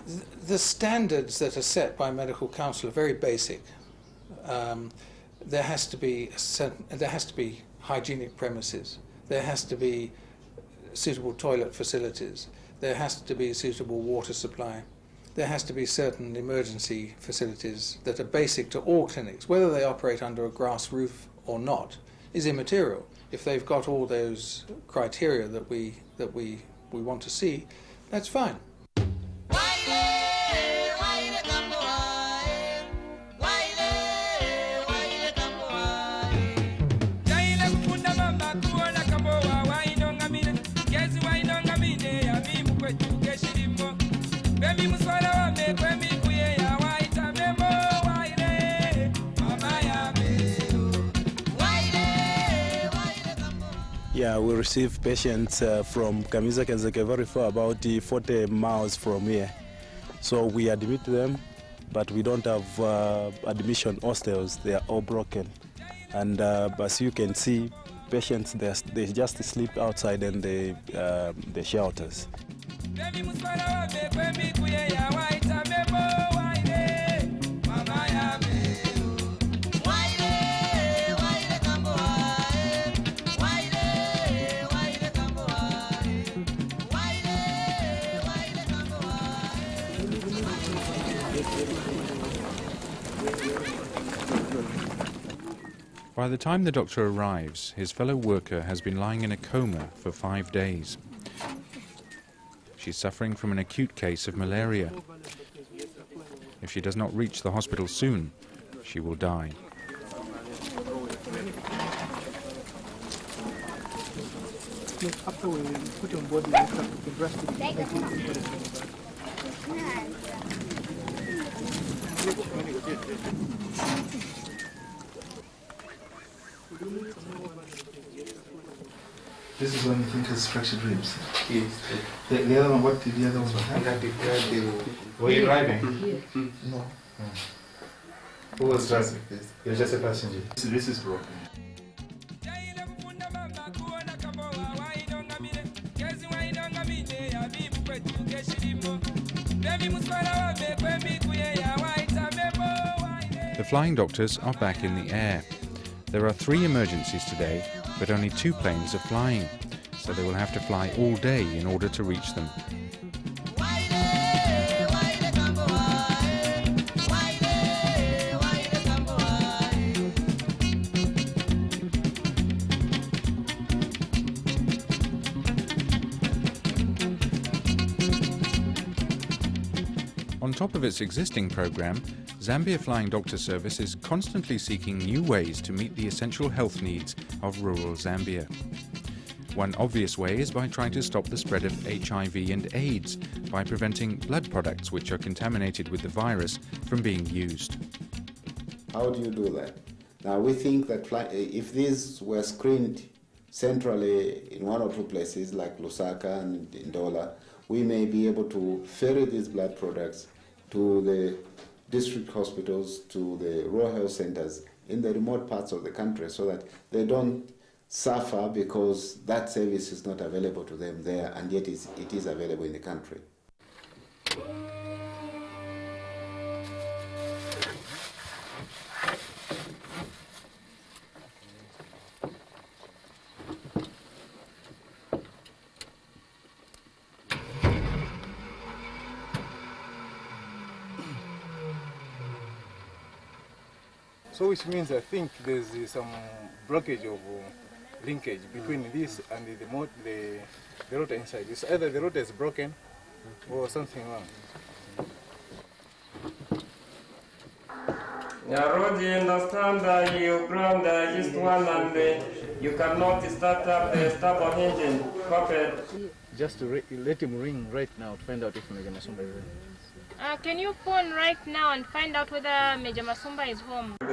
The standards that are set by medical council are very basic. There has to be hygienic premises. There has to be suitable toilet facilities. There has to be suitable water supply. There has to be certain emergency facilities that are basic to all clinics. Whether they operate under a grass roof or not is immaterial. If they've got all those criteria that we want to see, that's fine. Yeah, we receive patients from Kamisa Kenzeke, very far, about 40 miles from here. So we admit them, but we don't have admission hostels. They are all broken. And as you can see, patients, they just sleep outside in the shelters. By the time the doctor arrives, his fellow worker has been lying in a coma for 5 days. She's suffering from an acute case of malaria. If she does not reach the hospital soon, she will die. This is when you think it's fractured ribs. Yes. The other one, what did the other one have? Were you driving? No. Who was driving? You're just a passenger. This is broken. The flying doctors are back in the air. There are 3 emergencies today, but only 2 planes are flying, so they will have to fly all day in order to reach them. On top of its existing program, Zambia Flying Doctor Service is constantly seeking new ways to meet the essential health needs of rural Zambia. One obvious way is by trying to stop the spread of HIV and AIDS by preventing blood products which are contaminated with the virus from being used. How do you do that? Now we think that if these were screened centrally in 1 or 2 places like Lusaka and Ndola, we may be able to ferry these blood products to the district hospitals, to the rural health centers in the remote parts of the country, so that they don't suffer because that service is not available to them there, and yet it is available in the country. So which means I think there's some blockage of linkage between this and the rotor inside. It's either the rotor is broken or something wrong. Yeah, Roger, you understand that you ground the east one and you cannot start up the starboard engine. Copy. Just to let him ring right now to find out if Major Masumba is there. Can you phone right now and find out whether Major Masumba is home? The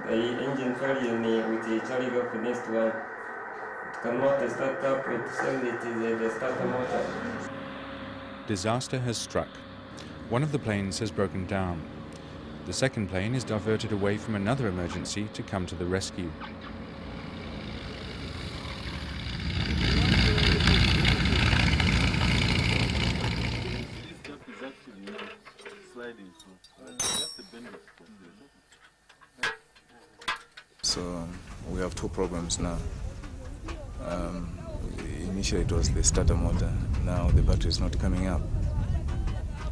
engine failure with the Charlie Golf next one. It cannot start up with the starter motor. Disaster has struck. One of the planes has broken down. The second plane is diverted away from another emergency to come to the rescue. So we have two problems now. Initially it was the starter motor, now the battery is not coming up.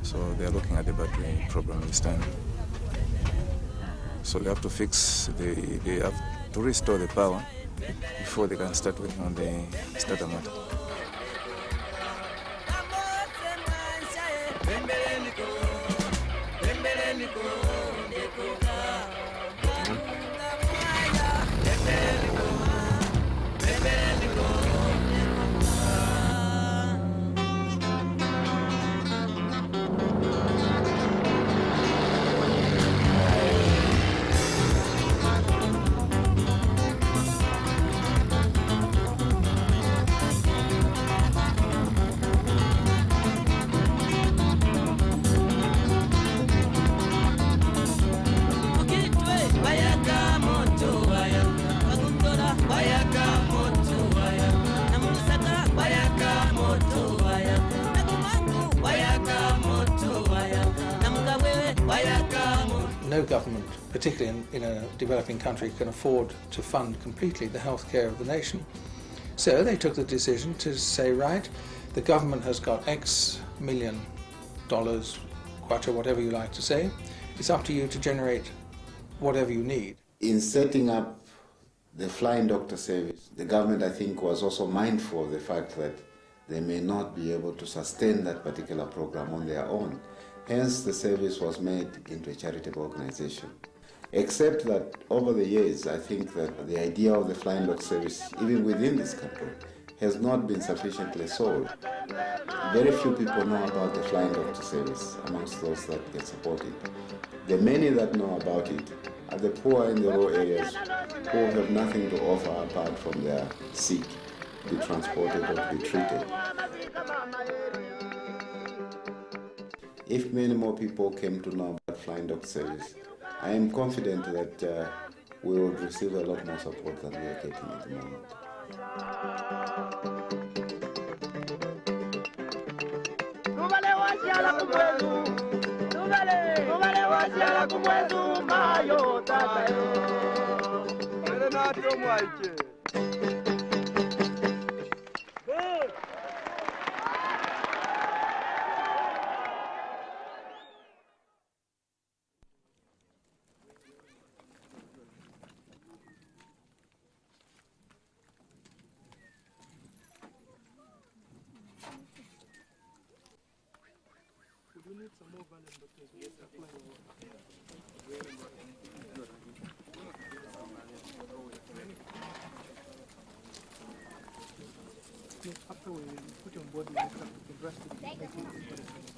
So they are looking at the battery problem this time. So they have to fix, they have to restore the power before they can start working on the starter motor. No government, particularly in a developing country, can afford to fund completely the health care of the nation. So they took the decision to say, right, the government has got X million dollars, kwacha, whatever you like to say. It's up to you to generate whatever you need. In setting up the Flying Doctor Service, the government, I think, was also mindful of the fact that they may not be able to sustain that particular program on their own. Hence, the service was made into a charitable organization. Except that over the years, I think that the idea of the Flying Doctor Service, even within this country, has not been sufficiently sold. Very few people know about the Flying Doctor Service amongst those that get supported. The many that know about it are the poor in the rural areas who have nothing to offer apart from their sick, to be transported or to be treated. If many more people came to know about Flying Doctor Service, I am confident that we would receive a lot more support than we are getting at the moment. After we put you on board, you have to rest it.